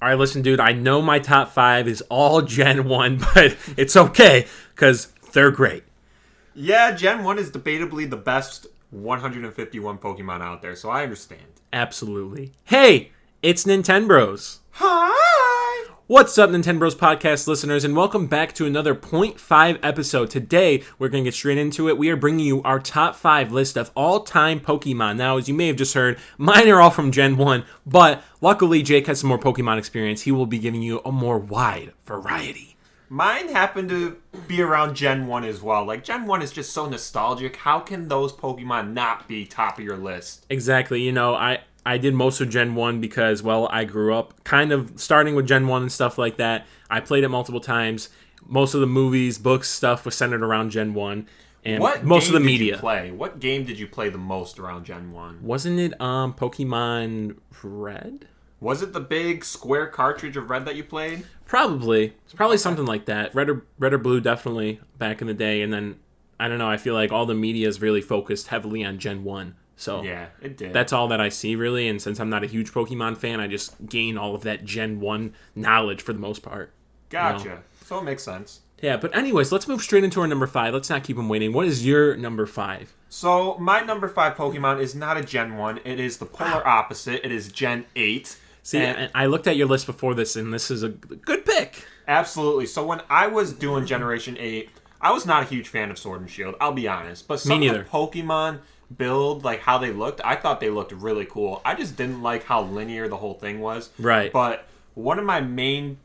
All right, listen, dude, I know my top 5 is all Gen 1, but it's okay, because they're great. Yeah, Gen 1 is debatably the best 151 Pokemon out there, so I understand. Absolutely. Hey, it's Nintendbros. Hi! What's up, Nintendbros podcast listeners, and welcome back to another 0.5 episode. Today, we're going to get straight into it. We are bringing you our top 5 list of all-time Pokemon. Now, as you may have just heard, mine are all from Gen 1, but luckily, Jake has some more Pokemon experience. He will be giving you a more wide variety. Mine happened to be around Gen 1 as well. Like, Gen 1 is just so nostalgic. How can those Pokemon not be top of your list? Exactly. You know, I did most of Gen 1 because, well, I grew up kind of starting with Gen 1 and stuff like that. I played it multiple times. Most of the movies, books, stuff was centered around Gen 1. And what most of the game media. Did you play? What game did you play the most around Gen 1? Wasn't it Pokemon Red? Was it the big square cartridge of Red that you played? Probably. It's probably something like that. Red or Blue, definitely, back in the day. And then, I don't know, I feel like all the media is really focused heavily on Gen 1. So yeah, it did. That's all that I see, really. And since I'm not a huge Pokemon fan, I just gain all of that Gen 1 knowledge for the most part. Gotcha. You know? So it makes sense. Yeah, but anyways, let's move straight into our number 5. Let's not keep them waiting. What is your number 5? So my number 5 Pokemon is not a Gen 1. It is the polar opposite. It is Gen 8. See, and I looked at your list before this, and this is a good pick. Absolutely. So when I was doing Generation 8, I was not a huge fan of Sword and Shield, I'll be honest. But some of the Pokemon build, like how they looked, I thought they looked really cool. I just didn't like how linear the whole thing was. Right. But one of my main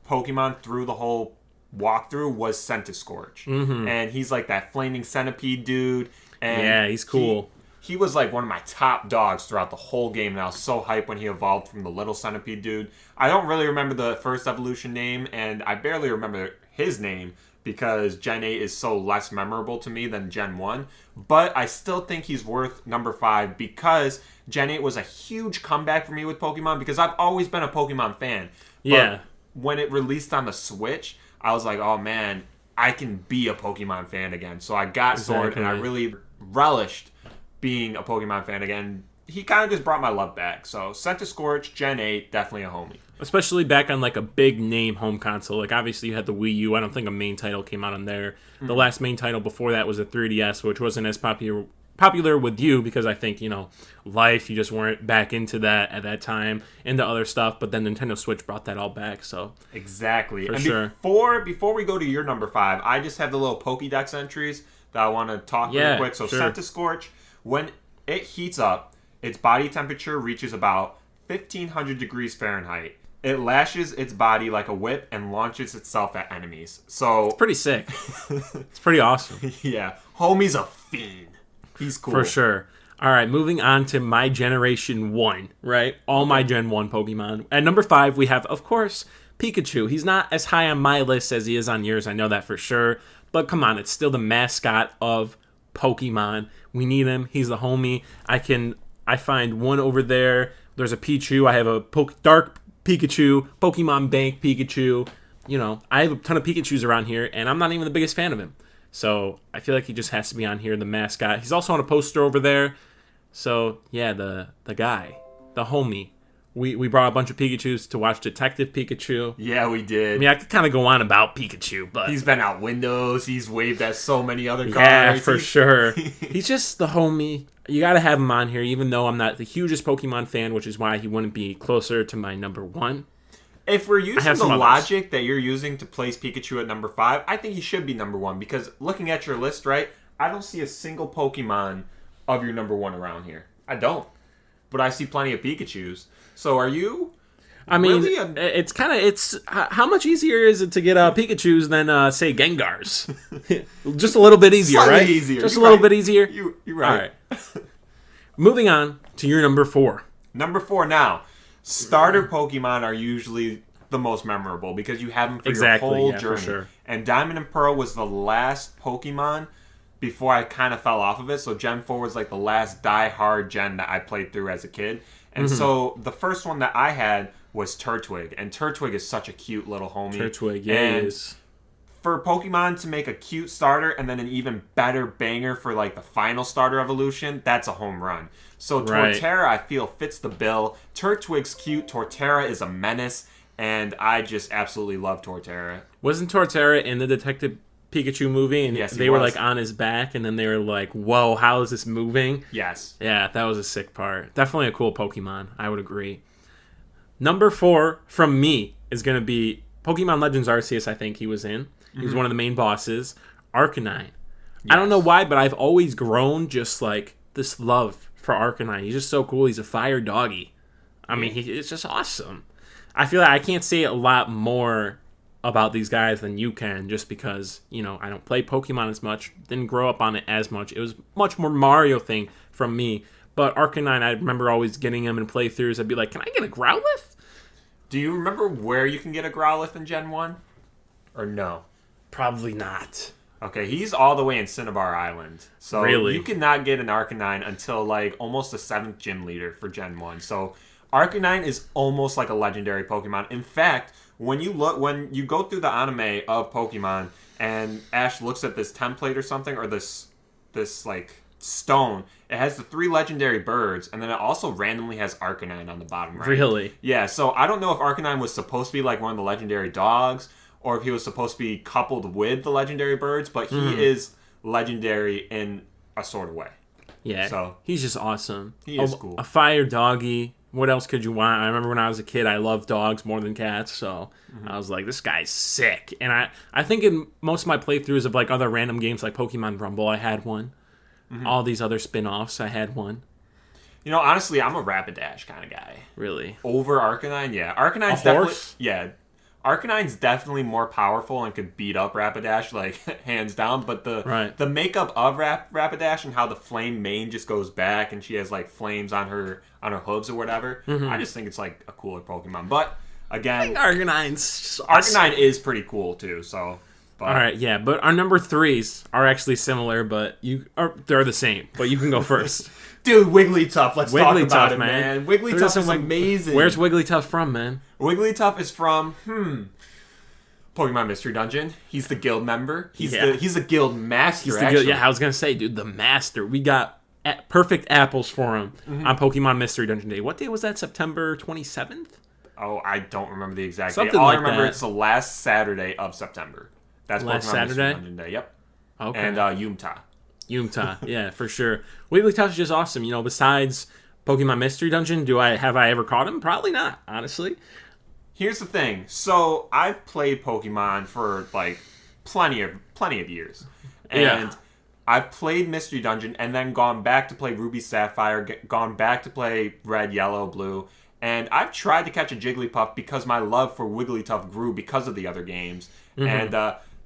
Pokemon through the whole walkthrough was Centiskorch. Mm-hmm. And he's like that flaming centipede dude. And yeah, he's cool. He was like one of my top dogs throughout the whole game, and I was so hyped when he evolved from the little centipede dude. I don't really remember the first evolution name, and I barely remember his name because Gen 8 is so less memorable to me than Gen 1. But I still think he's worth number 5 because Gen 8 was a huge comeback for me with Pokemon because I've always been a Pokemon fan. Yeah. But when it released on the Switch, I was like, oh man, I can be a Pokemon fan again. So I got Sword, and I really relished being a Pokemon fan again. He kind of just brought my love back. So Centiskorch, Gen 8, definitely a homie. Especially back on like a big name home console. Like obviously you had the Wii U. I don't think a main title came out on there. Mm-hmm. The last main title before that was a 3DS, which wasn't as popular with you because I think, you know, life, you just weren't back into that at that time, into other stuff. But then Nintendo Switch brought that all back. So exactly. For and sure. Before we go to your number 5, I just have the little Pokédex entries that I want to talk really quick. So Centiskorch, when it heats up, its body temperature reaches about 1,500 degrees Fahrenheit. It lashes its body like a whip and launches itself at enemies. So it's pretty sick. It's pretty awesome. Yeah. Homie's a fiend. He's cool. For sure. All right, moving on to my Generation 1, right? All my Gen 1 Pokemon. At number 5, we have, of course, Pikachu. He's not as high on my list as he is on yours. I know that for sure. But come on, it's still the mascot of Pokemon. We need him. He's the homie. I find one over there. There's a Pichu. I have a Dark Pikachu, Pokemon Bank Pikachu. You know, I have a ton of Pikachus around here, and I'm not even the biggest fan of him. So I feel like he just has to be on here, the mascot. He's also on a poster over there. So yeah, the guy, the homie. We brought a bunch of Pikachus to watch Detective Pikachu. Yeah, we did. I mean, I could kind of go on about Pikachu, but he's been out windows. He's waved at so many other cars. Yeah, for sure. He's just the homie. You got to have him on here, even though I'm not the hugest Pokemon fan, which is why he wouldn't be closer to my number 1. If we're using the logic that you're using to place Pikachu at number 5, I think he should be number 1 because looking at your list, right, I don't see a single Pokemon of your number 1 around here. I don't. But I see plenty of Pikachus. So are you? I mean, it's how much easier is it to get Pikachus than say Gengars? Just a little bit easier, slightly right? Easier. Just a little bit easier. You're right. All right. Moving on to your number 4. Number 4 now. Starter Pokemon are usually the most memorable because you have them for your whole journey. For sure. And Diamond and Pearl was the last Pokemon before I kind of fell off of it. So Gen 4 was like the last die-hard gen that I played through as a kid. And so the first one that I had was Turtwig. And Turtwig is such a cute little homie. Turtwig, yeah, he is. For Pokemon to make a cute starter and then an even better banger for like the final starter evolution, that's a home run. So Torterra, I feel, fits the bill. Turtwig's cute. Torterra is a menace. and I just absolutely love Torterra. Wasn't Torterra in the Detective Pikachu movie? And Yes, they were like on his back, and then they were like, "Whoa, how is this moving?" Yes. Yeah, that was a sick part. Definitely a cool Pokemon. I would agree. Number 4 from me is going to be Pokemon Legends Arceus. I think he was in. He was one of the main bosses. Arcanine. Yes. I don't know why, but I've always grown just like this love for Arcanine. He's just so cool. He's a fire doggy. I mean, it's just awesome. I feel like I can't say a lot more about these guys than you can, just because, you know, I don't play Pokemon as much, didn't grow up on it as much. It was much more Mario thing from me. But Arcanine, I remember always getting him in playthroughs. I'd be like, can I get a Growlithe? Do you remember where you can get a Growlithe in Gen 1? Or no? Probably not. Okay, he's all the way in Cinnabar Island. So really? You cannot get an Arcanine until like almost the 7th gym leader for Gen 1. So Arcanine is almost like a legendary Pokemon. In fact, when you go through the anime of Pokemon and Ash looks at this template or something, or this like stone, it has the 3 legendary birds, and then it also randomly has Arcanine on the bottom right. Really? Yeah, so I don't know if Arcanine was supposed to be like one of the legendary dogs, or if he was supposed to be coupled with the legendary birds, but he is legendary in a sort of way. Yeah, so he's just awesome. He is cool. A fire doggy. What else could you want? I remember when I was a kid, I loved dogs more than cats, so I was like, this guy's sick. And I think in most of my playthroughs of like other random games like Pokemon Rumble, I had one. All these other spin-offs, I had one. You know, honestly, I'm a Rapidash kind of guy. Really? Over Arcanine? Yeah. Arcanine's definitely... Yeah. Arcanine's definitely more powerful and could beat up Rapidash, like, hands down. But the makeup of Rapidash and how the flame mane just goes back and she has, like, flames on her hooves or whatever, I just think it's, like, a cooler Pokemon. But, again... I think Arcanine's awesome. Arcanine is pretty cool, too, so... But. All right, yeah, but our number 3s are actually similar, but they're the same. But you can go first. Dude, Wigglytuff. Let's talk about it, man. Wigglytuff is amazing. Where's Wigglytuff from, man? Wigglytuff is from Pokemon Mystery Dungeon. He's the guild member. He's the guild master. I was gonna say, dude, the master. We got perfect apples for him on Pokemon Mystery Dungeon Day. What day was that? September 27th? Oh, I don't remember the exact date. All I remember it's the last Saturday of September. That's last Pokemon Saturday? Mystery Dungeon Day. Yep. Okay. And Yumta. Yumta, yeah, for sure. Wigglytuff is just awesome. You know, besides Pokemon Mystery Dungeon, have I ever caught him? Probably not, honestly. Here's the thing. So I've played Pokemon for like plenty of years, and I've played Mystery Dungeon and then gone back to play Ruby Sapphire, gone back to play Red, Yellow, Blue, and I've tried to catch a Jigglypuff because my love for Wigglytuff grew because of the other games, and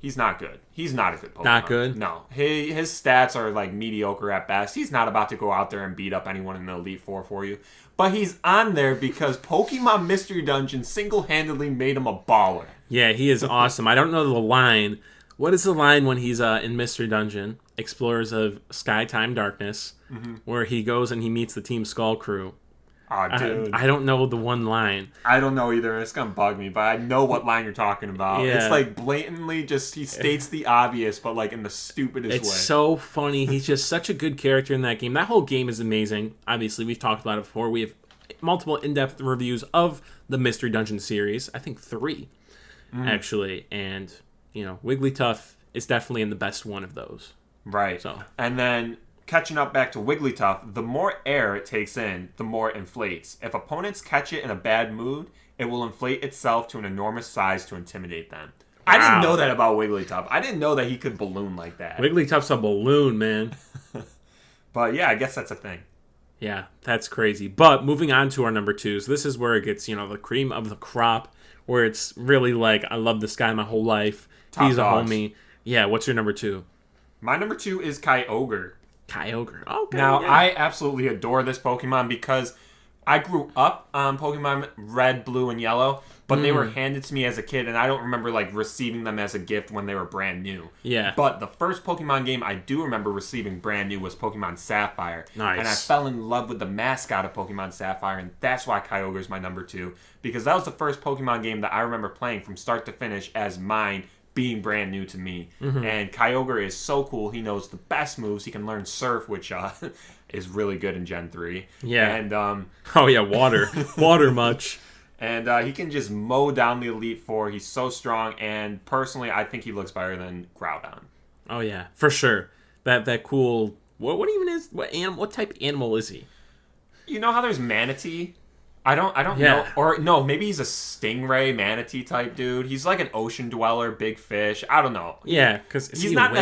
he's not good. He's not a good Pokemon. Not good? No. His stats are like mediocre at best. He's not about to go out there and beat up anyone in the Elite Four for you. But he's on there because Pokemon Mystery Dungeon single-handedly made him a baller. Yeah, he is awesome. I don't know the line. What is the line when he's in Mystery Dungeon, Explorers of Sky, Time, Darkness, where he goes and he meets the Team Skull crew? Oh, dude. I don't know the one line. I don't know either. It's going to bug me, but I know what line you're talking about. Yeah. It's like blatantly just, he states the obvious, but like in the stupidest way. It's so funny. He's just such a good character in that game. That whole game is amazing. Obviously, we've talked about it before. We have multiple in-depth reviews of the Mystery Dungeon series. I think 3, actually. And, you know, Wigglytuff is definitely in the best one of those. Right. So. And then... catching up back to Wigglytuff, the more air it takes in, the more it inflates. If opponents catch it in a bad mood, it will inflate itself to an enormous size to intimidate them. Wow. I didn't know that about Wigglytuff. I didn't know that he could balloon like that. Wigglytuff's a balloon, man. But yeah, I guess that's a thing. Yeah, that's crazy. But moving on to our number 2s, this is where it gets, you know, the cream of the crop, where it's really like, I love this guy my whole life. Top He's dogs. A homie. Yeah, what's your number 2? My number 2 is Kyogre. Kyogre. Okay. Now, I absolutely adore this Pokemon because I grew up on Pokemon Red, Blue, and Yellow, but they were handed to me as a kid, and I don't remember like receiving them as a gift when they were brand new. Yeah. But the first Pokemon game I do remember receiving brand new was Pokemon Sapphire. Nice. And I fell in love with the mascot of Pokemon Sapphire, and that's why Kyogre is my number 2, because that was the first Pokemon game that I remember playing from start to finish as mine, being brand new to me. And Kyogre is so cool. He knows the best moves. He can learn Surf, which is really good in Gen 3. Yeah. And oh yeah, water. Water much. And he can just mow down the Elite Four. He's so strong, and personally, I think he looks better than Groudon. Oh yeah, for sure. That cool. What even is what animal? What type of animal is he? You know how there's Manatee? I don't know. Or no, maybe he's a stingray manatee type dude. He's like an ocean dweller, big fish. I don't know. Yeah, because he's not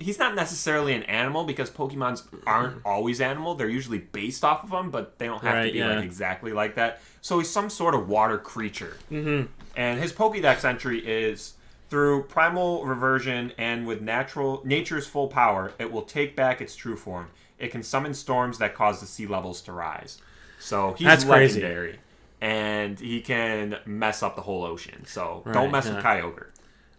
he's not necessarily an animal because Pokemons aren't always animal. They're usually based off of them, but they don't have to be like exactly like that. So he's some sort of water creature. Mm-hmm. And his Pokédex entry is through primal reversion and with nature's full power, it will take back its true form. It can summon storms that cause the sea levels to rise. So he's legendary. Crazy. And he can mess up the whole ocean. So don't mess with Kyogre.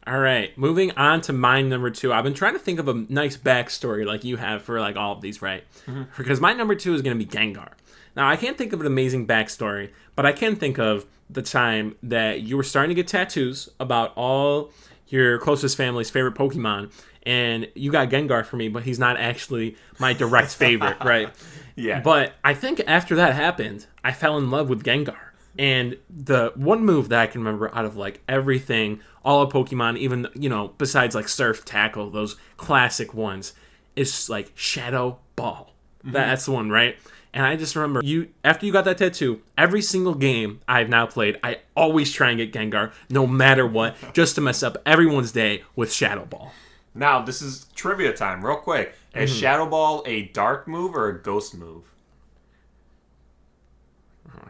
All right. Moving on to my number 2. I've been trying to think of a nice backstory like you have for like all of these, right? Mm-hmm. Because my number 2 is going to be Gengar. Now, I can't think of an amazing backstory, but I can think of the time that you were starting to get tattoos about all your closest family's favorite Pokemon, and you got Gengar for me, but he's not actually my direct favorite, right? Yeah. But I think after that happened, I fell in love with Gengar. And the one move that I can remember out of like everything, all of Pokemon, even, besides like Surf, Tackle, those classic ones, is like Shadow Ball. Mm-hmm. That's the one, right? And I just remember after you got that tattoo, every single game I've now played, I always try and get Gengar, no matter what, just to mess up everyone's day with Shadow Ball. Now, this is trivia time, real quick. Is Shadow Ball a dark move or a ghost move?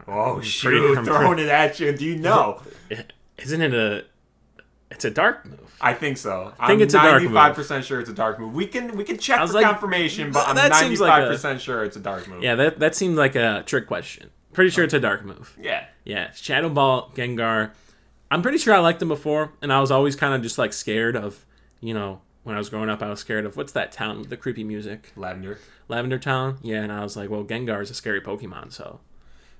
Oh, shoot, throwing it at you. Do you know? Isn't it it's a dark move? I think so. I think it's a dark move. I'm 95% sure it's a dark move. We can check for confirmation, but I'm 95% sure it's a dark move. Yeah, that seems like a trick question. Pretty sure it's a dark move. Yeah. Yeah, Shadow Ball, Gengar. I'm pretty sure I liked him before, and I was always kind of just like scared of, when I was growing up, I was scared of, what's that town with the creepy music? Lavender Town? Yeah, and I was like, well, Gengar is a scary Pokemon, so...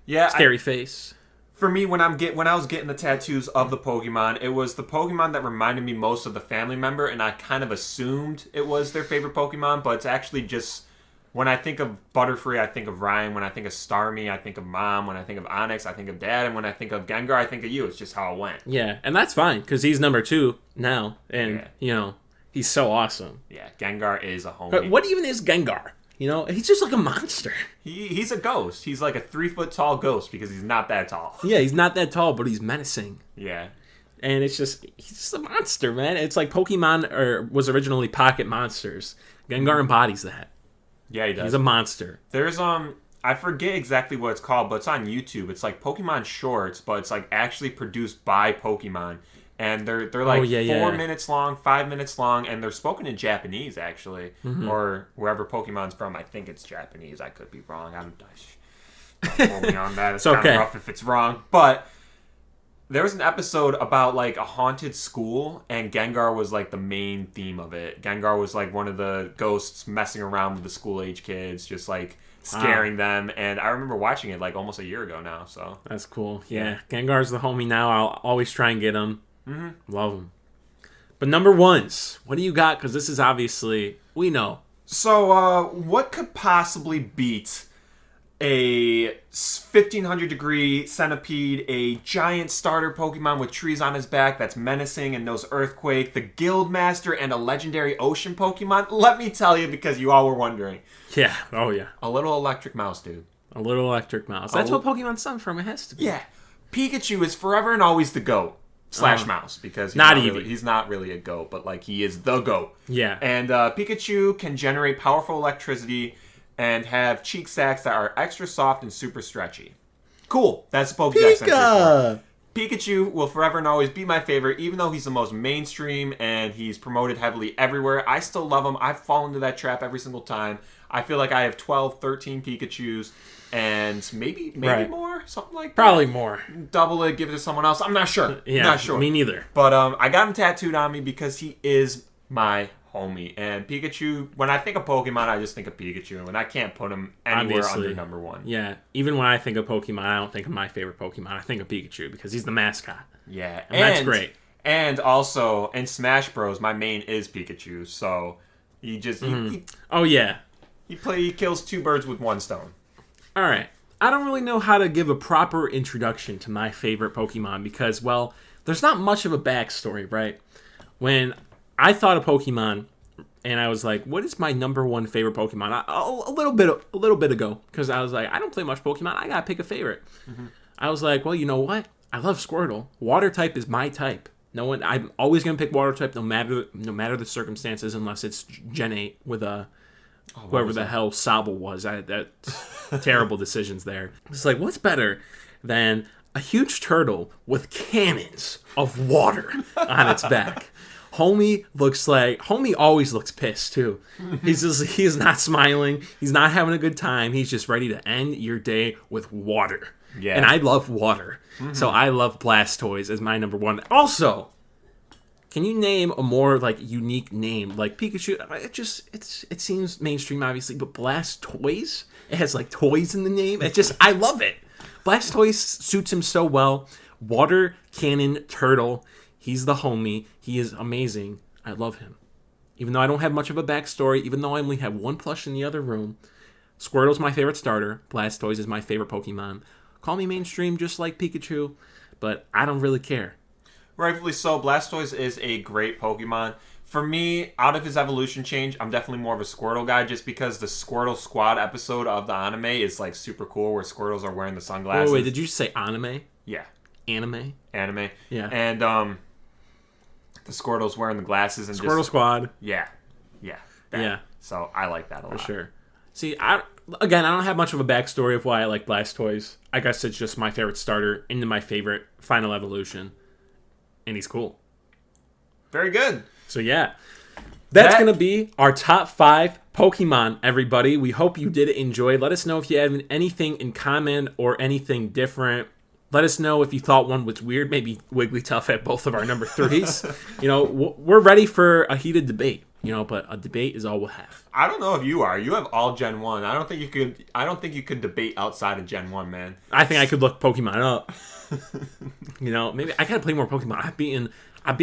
Yeah, scary face. For me, when I was getting the tattoos of the Pokemon, it was the Pokemon that reminded me most of the family member, and I kind of assumed it was their favorite Pokemon, but it's actually just... When I think of Butterfree, I think of Ryan. When I think of Starmie, I think of Mom. When I think of Onyx, I think of Dad. And when I think of Gengar, I think of you. It's just how it went. Yeah, and that's fine, because he's number 2 now, and, he's so awesome. Yeah, Gengar is a homie. But what even is Gengar? He's just like a monster. He's a ghost. He's like a 3-foot tall ghost because he's not that tall. Yeah, he's not that tall, but he's menacing. Yeah. And he's just a monster, man. It's like Pokemon was originally pocket monsters. Gengar embodies that. Yeah, he does. He's a monster. There's I forget exactly what it's called, but it's on YouTube. It's like Pokemon Shorts, but it's like actually produced by Pokemon. And they're like 4 minutes long, 5 minutes long, and they're spoken in Japanese, actually. Mm-hmm. Or wherever Pokemon's from. I think it's Japanese. I could be wrong. Don't quote me on that. It's kind of rough if it's wrong. But there was an episode about like a haunted school, and Gengar was like the main theme of it. Gengar was like one of the ghosts messing around with the school-age kids, just like scaring them. And I remember watching it like almost a year ago now. So that's cool. Yeah, Gengar's the homie now. I'll always try and get him. Mm-hmm. Love him. But number 1s, what do you got? Because this is obviously, we know. So, what could possibly beat a 1500 degree centipede, a giant starter Pokemon with trees on his back that's menacing and knows Earthquake, the Guildmaster, and a legendary ocean Pokemon? Let me tell you, because you all were wondering. Yeah. Oh, yeah. A little electric mouse, dude. A little electric mouse. That's what Pokemon's son from it has to be. Yeah. Pikachu is forever and always the GOAT. / mouse, because he's not really a goat, but like he is the goat. Yeah. And Pikachu can generate powerful electricity and have cheek sacs that are extra soft and super stretchy. Cool. That's Pokédex entry. Pikachu will forever and always be my favorite, even though he's the most mainstream and he's promoted heavily everywhere. I still love him. I've fallen into that trap every single time. I feel like I have 12, 13 Pikachus. And maybe more, something like that. Probably more. Double it, give it to someone else. I'm not sure. Yeah, not sure. Me neither. But I got him tattooed on me because he is my homie. And Pikachu, when I think of Pokemon, I just think of Pikachu. And I can't put him anywhere under number 1. Yeah, even when I think of Pokemon, I don't think of my favorite Pokemon. I think of Pikachu because he's the mascot. Yeah. And that's great. And also, in Smash Bros, my main is Pikachu. So, he just... Oh, yeah. He kills 2 birds with 1 stone. All right. I don't really know how to give a proper introduction to my favorite Pokemon because, well, there's not much of a backstory, right? When I thought of Pokemon, and I was like, what is my number one favorite Pokemon? A little bit ago, because I was like, I don't play much Pokemon. I gotta pick a favorite. Mm-hmm. I was like, well, you know what? I love Squirtle. Water type is my type. I'm always gonna pick Water type, no matter the circumstances, unless it's Gen 8 with whoever the hell Sobble was. That terrible decisions there. It's like, what's better than a huge turtle with cannons of water on its back? Homie always looks pissed too. He's not smiling. He's not having a good time. He's just ready to end your day with water. Yeah. And I love water. Mm-hmm. So I love Blastoise as my number one. Also, can you name a more like unique name? Like Pikachu, it seems mainstream obviously, but Blastoise, it has like toys in the name. I love it. Blastoise suits him so well. Water cannon turtle. He's the homie. He is amazing. I love him. Even though I don't have much of a backstory, even though I only have one plush in the other room, Squirtle's my favorite starter. Blastoise is my favorite Pokemon. Call me mainstream just like Pikachu, but I don't really care. Rightfully so. Blastoise is a great Pokemon. For me, out of his evolution change, I'm definitely more of a Squirtle guy just because the Squirtle Squad episode of the anime is like super cool where Squirtles are wearing the sunglasses. Wait, did you say anime? Yeah. Anime? Yeah. And the Squirtle's wearing the glasses and Squirtle Squad. Yeah. Yeah. So I like that a lot. For sure. See, I don't have much of a backstory of why I like Blastoise. I guess it's just my favorite starter into my favorite final evolution. And he's cool. Very good. So yeah. That's going to be our top 5 Pokemon, everybody. We hope you did enjoy. Let us know if you have anything in common or anything different. Let us know if you thought one was weird. Maybe Wigglytuff at both of our number 3s. We're ready for a heated debate. But a debate is all we'll have. I don't know if you are. You have all Gen 1. I don't think you could debate outside of Gen 1, man. I think I could look Pokemon up. Maybe I gotta play more Pokemon. I've been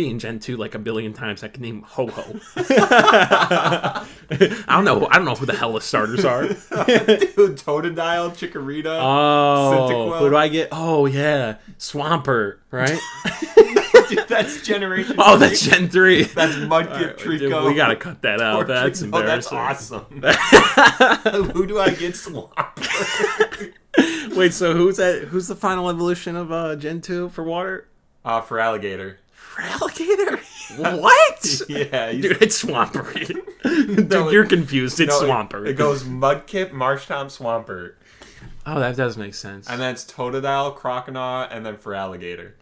in Gen 2 like a billion times. I can name Ho-Ho. I don't know who the hell the starters are. Dude, Totodile, Chikorita, Cyndaquil. Who do I get? Oh, yeah. Swampert, right? Dude, that's Generation 3. Oh, that's Gen 3. That's Mudkip, Trico. We gotta cut that out. That's embarrassing. That's awesome. Who do I get? Swampert. Wait, so who's the final evolution of Gen 2 for water? For Alligator. For Alligator? What? Yeah. Dude, it's Swampert. Dude, you're confused. It's Swampert. It goes Mudkip, Marshtomp, Swampert. Oh, that does make sense. And then it's Totodile, Croconaw, and then for Alligator.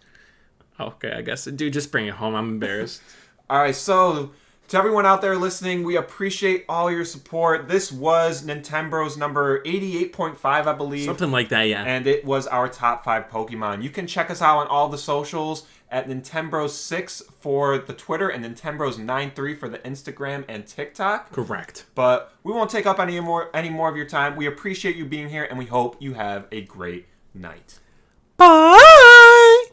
Okay, I guess. Dude, just bring it home. I'm embarrassed. All right, so to everyone out there listening, we appreciate all your support. This was Nintendo's number 88.5, I believe. Something like that, yeah. And it was our top 5 Pokemon. You can check us out on all the socials at Nintembros6 for the Twitter and Nintembros93 for the Instagram and TikTok. Correct. But we won't take up any more of your time. We appreciate you being here, and we hope you have a great night. Bye!